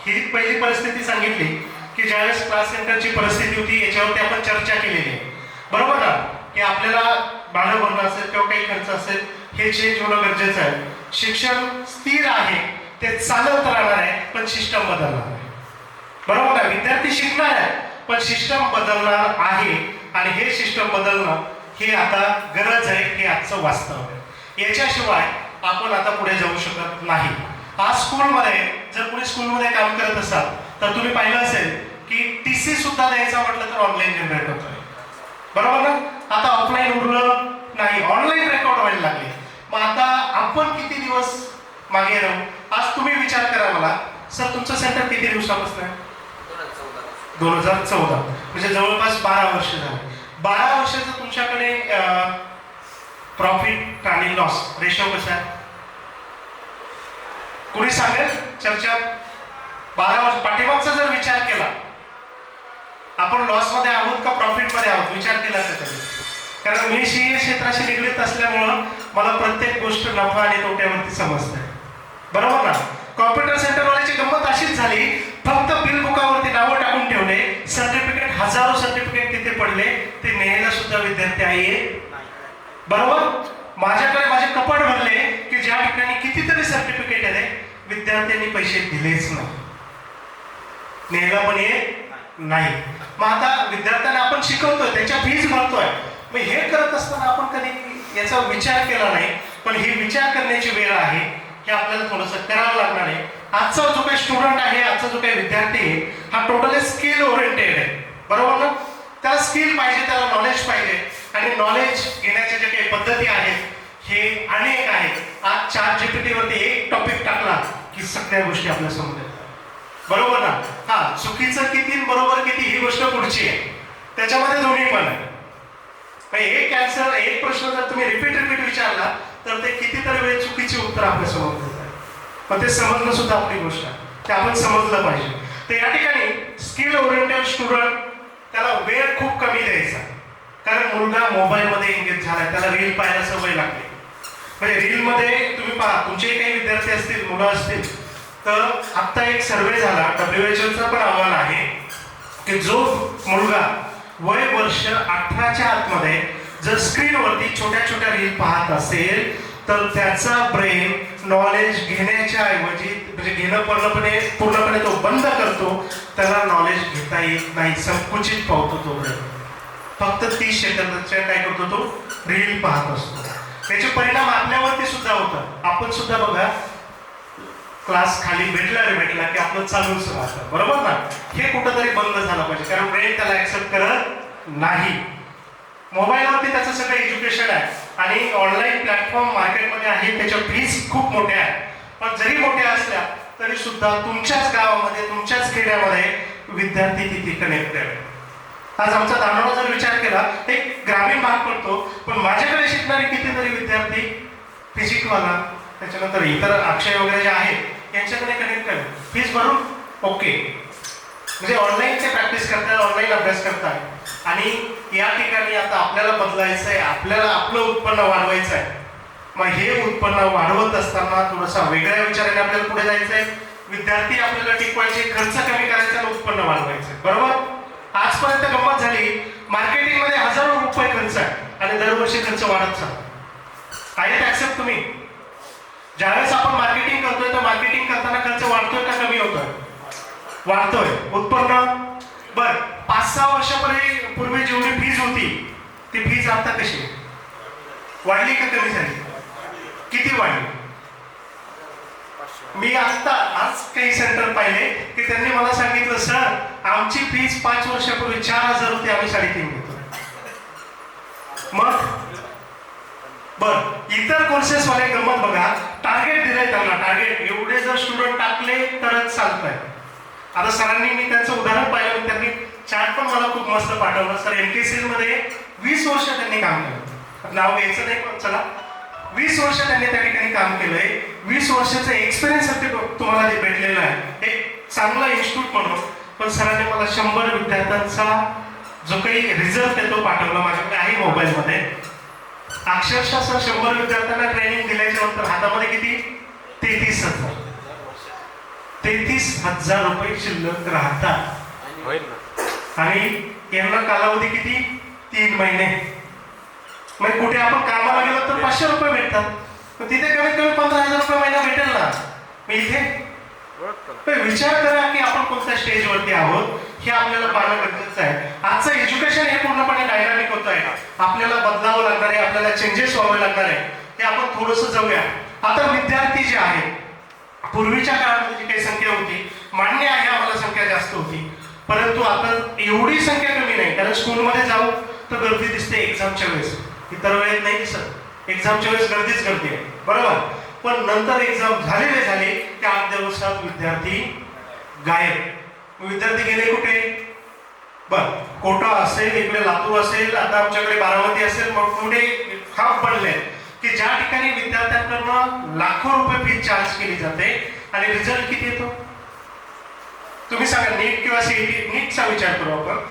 ही पहिली परिस्थिती सांगितली की ज्यावेळेस क्लास सेंटरची परिस्थिती होती याच्यावरती आपण चर्चा केलेली आहे, बरोबर ना? की आपल्याला भाडं भरणं असेल किंवा काही खर्च असेल हे चेंज होणं गरजेचं आहे. शिक्षण स्थिर आहे, ते चालत राहणार आहे, पण सिस्टम बदलणार आहे, बरोबर ना? विद्यार्थी शिकणार आहे पण सिस्टम बदलणार आहे आणि हे सिस्टम बदलणं हे आता गरज आहे, हे आजचं वास्तव आहे. याच्याशिवाय आपण आता पुढे जाऊ शकत नाही. आज स्कूलमध्ये जर कोणी स्कूलमध्ये काम करत असाल तर तुम्ही पाहिलं असेल की TC सुद्धा द्यायचा म्हटलं तर ऑनलाईन जनरेट होतोय, बरोबर ना? आता ऑफलाईन उरलं नाही, ऑनलाईन रेकॉर्ड व्हायला लागले. मग आता आपण किती दिवस मागे राहू? आज तुम्ही विचार करा मला, सर तुमचं सेंटर किती दिवसापासून आहे? 2014, म्हणजे जवळपास 12 वर्ष झाले. 12 वर्षाचं तुमच्याकडे प्रॉफिट आणि लॉस रेशो कसा आहे? कोणी सांगेल? चर्चा. 12 वर्ष पाठीमागचा जर विचार केला, आपण लॉस मध्ये आहोत का प्रॉफिट मध्ये आहोत? विचार केला का कधी? कारण मी CA क्षेत्राशी निगडीत असल्यामुळं मला प्रत्येक गोष्ट नफा आणि तोट्यावरती समजते, बरोबर ना? कॉम्प्युटर सेंटरवाल्याची गंमत अशीच झाली, फक्त बिल बुकावरती नावं टाकून ठेवले, सर्टिफिकेट हजारो सर्टिफिकेट तिथे पडले, ते न्यायला सुद्धा विद्यार्थी आहे, बरोबर? माझ्याकडे माझे कपाट भरले की ज्या ठिकाणी कितीतरी सर्टिफिकेट आहे, विद्यार्थ्यांनी पैसे दिलेच नाही, न्यायला पण येत नाही. मग आता विद्यार्थ्यांना आपण शिकवतोय, त्याच्या फीज भरतोय, मग हे करत असताना आपण कधी याचा विचार केला नाही. पण ही विचार करण्याची वेळ आहे, हे आपल्याला थोडंसं करावं लागणार आहे. आजचा जो काही स्टुडंट आहे, आजचा जो काही विद्यार्थी आहे, हा टोटली स्किल ओरिएंटेड आहे, बरोबर ना? त्याला स्किल पाहिजे, त्याला नॉलेज पाहिजे, आणि नॉलेज घेण्याच्या ज्या काही पद्धती आहेत हे अनेक आहेत. आज ChatGPT वरती एक टॉपिक टाकला की सगळ्या गोष्टी आपल्या समोर येतात, बरोबर ना? हा, चुकीचं किती बरोबर किती ही गोष्ट पुढची आहे, त्याच्यामध्ये दोन्ही पण आहे. एक आन्सर, एक प्रश्न जर तुम्ही रिपीट विचारला तर ते कितीतरी वेळ चुकीची उत्तर आपल्या समोर देतात. पण ते समजणं सुद्धा आपली गोष्ट आहे, ते आपण समजलं पाहिजे. तर या ठिकाणी स्किल ओरिएंटेड स्टुडंट, त्याला वेळ खूप कमी द्यायचा, कारण मुलगा मोबाईलमध्ये एंगेज झालाय, त्याला रील पाहायला सवय लागली. म्हणजे रीलमध्ये तुम्ही पहा, तुमचे काही विद्यार्थी असतील, मुलं असतील, तर आत्ता एक सर्वे झाला, WHO पण अहवाल आहे की जो मुलगा वय वर्ष 18च्या आतमध्ये जर स्क्रीनवरती छोट्या छोट्या रील पाहत असेल तर त्याचा ब्रेन नॉलेज घेण्याच्या ऐवजी, म्हणजे घेणं पूर्णपणे तो बंद करतो, त्याला नॉलेज घेता येत नाही, संकुचित पावतो तो ब्रेन. फक्त 30 सेकंदाच्या काय करतो तो? रील पाहत असतो. त्याचे परिणाम आपल्यावरती सुद्धा होतात. आपण सुद्धा बघा, क्लास खाली भेटला की आपलं चालूच राहतं, बरोबर ना? हे कुठंतरी बंद झालं पाहिजे, कारण ब्रेन त्याला ऍक्सेप्ट करत नाही. मोबाईलवरती त्याचं सगळं एज्युकेशन आहे आणि ऑनलाईन प्लॅटफॉर्म मार्केटमध्ये आहे, त्याच्या फीज खूप मोठ्या आहेत. पण जरी मोठ्या असल्या तरी सुद्धा तुमच्याच गावामध्ये, तुमच्याच खेड्यामध्ये विद्यार्थी तिथे कनेक्टेड आहे. आज आमचा दानोळा जर विचार केला, एक ग्रामीण भाग पडतो, पण माझ्याकडे शिकणारे कितीतरी विद्यार्थी फिजिकवाला, त्याच्यानंतर इतर अक्षय वगैरे जे आहेत यांच्याकडे कनेक्ट करेल, फीज भरून ओके, म्हणजे ऑनलाईन ते प्रॅक्टिस करतात, ऑनलाईन अभ्यास करतात. आणि या ठिकाणी आता आपल्याला बदलायचं आहे, आपल्याला आपलं उत्पन्न वाढवायचं आहे. मग हे उत्पन्न वाढवत असताना थोडासा वेगळ्या विचाराने आपल्याला पुढे जायचं आहे. विद्यार्थी आपल्याला टिकवायचे, खर्च कमी करायचा आणि उत्पन्न वाढवायचं, बरोबर? आजपर्यंत गंमत झाली, मार्केटिंगमध्ये हजारो रुपये खर्च आहे आणि दरवर्षी खर्च वाढत चालतो. आहेत ऍक्सेप्ट तुम्ही? ज्यावेळेस आपण मार्केटिंग करतोय तर मार्केटिंग करताना खर्च वाढतोय का कमी होतोय? वाढतोय. उत्पन्न बर 5-6 वर्षापूर्वी जेवढी फीज होती ती फीज आता कशी वाढली का कमी झाली? किती वाढली? मी आता आज काही सेंटर पाहिले की त्यांनी मला सांगितलं, सर आमची फीज 5 वर्षापूर्वी 4,000 होती, आम्ही 3.5 घेतो. मग बर, इतर कोर्सेस वाले गंमत बघा, टार्गेट दिलंय त्यांना, टार्गेट एवढे जर स्टुडंट टाकले तरच चालतंय. आता सरांनी, मी त्यांचं उदाहरण पाहिलं, त्यांनी चार्ट पण मला खूप मस्त पाठवलं. सर MTCL मध्ये 20 वर्ष त्यांनी काम केलं, नाव घ्यायचं नाही पण चला, 20 वर्ष त्यांनी त्या ठिकाणी काम केलंय. 20 वर्षाचं एक्सपिरियन्स तुम्हाला जे भेटलेलं आहे, एक चांगला इन्स्टिट्यूट म्हणून. पण सरांनी मला 100 विद्यार्थ्यांचा जो काही रिझल्ट आहे तो पाठवला, माझ्याकडे आहे मोबाईलमध्ये. अक्षरशः सर 100 विद्यार्थ्यांना ट्रेनिंग दिल्याच्या नंतर हातामध्ये किती? 33,000. 33,000 रुपये शिल्लक राहतात होईल ना. आणि यांना कालावधी किती 3 महिने. मग कुठे आपण कामाला गेलो तर 500 रुपये भेटतात, पण तिथे कमीत कमी 15,000 रुपये महिना भेटेल ना. मी इथे विचार करा की आपण कोणत्या स्टेजवरती आहोत हे आपल्याला पाहणं गरजेचं आहे. आजचं एज्युकेशन हे पूर्णपणे डायनामिक होत आहे. आपल्याला बदलावं लागणार आहे, आपल्याला चेंजेस व्हावे लागणार आहे. ते आपण थोडंसं जाऊया. आता विद्यार्थी जे आहेत, पूर्वीच्या काळामध्ये जी काही संख्या होती, मान्य आहे आम्हाला संख्या जास्त होती, परंतु आता एवढी संख्या कमी नाही. कारण स्कूलमध्ये जाऊ तर गर्दी दिसते एक्झामच्या वेळेस, इतर वेळेत नाही दिसत. एक्झामच्या वेळेस गर्दीच गर्दी आहे, बरोबर. पण नंतर एक्झाम झाले त्या 8 दिवसात विद्यार्थी गायब. विद्यार्थी गेले कुठे? बर, कोटा असेल, इकडे लातूर असेल, आता आमच्याकडे बारामती असेल, मग पुढे खाप पडले की ज्या ठिकाणी विद्यार्थ्यांकडून लाखो रुपये फी चार्ज केली जाते आणि रिझल्ट किती येतो तुम्ही सांगा. नीट किंवा सीईटी